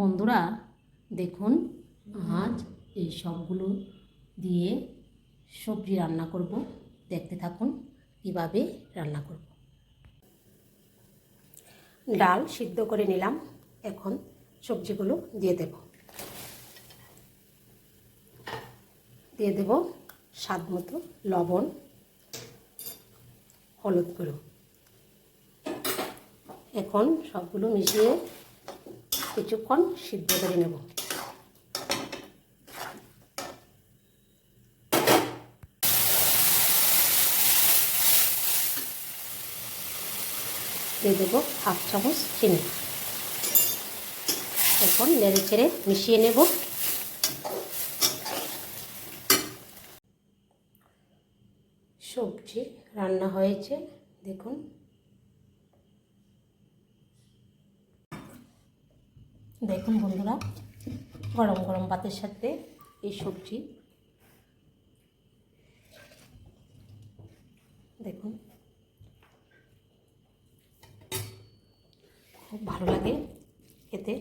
বন্ধুরা দেখুন, আজ এই সবগুলো দিয়ে সবজি রান্না করব। দেখতে থাকুন কীভাবে রান্না করব। ডাল সিদ্ধ করে নিলাম, এখন সবজিগুলো দিয়ে দেব স্বাদ মতো লবণ, হলুদ গুঁড়ো। এখন সবগুলো মিশিয়ে কিছুক্ষণ সিদ্ধ করে নেব। দিয়ে দেবো 1/2 চামচ চিনি। এখন নেড়ে চেড়ে মিশিয়ে নেব। সবজি রান্না হয়েছে, দেখুন। দেখুন বন্ধুরা, গরম গরম ভাতের সাথে এই সবজি দেখুন, খুব ভালো লাগে খেতে।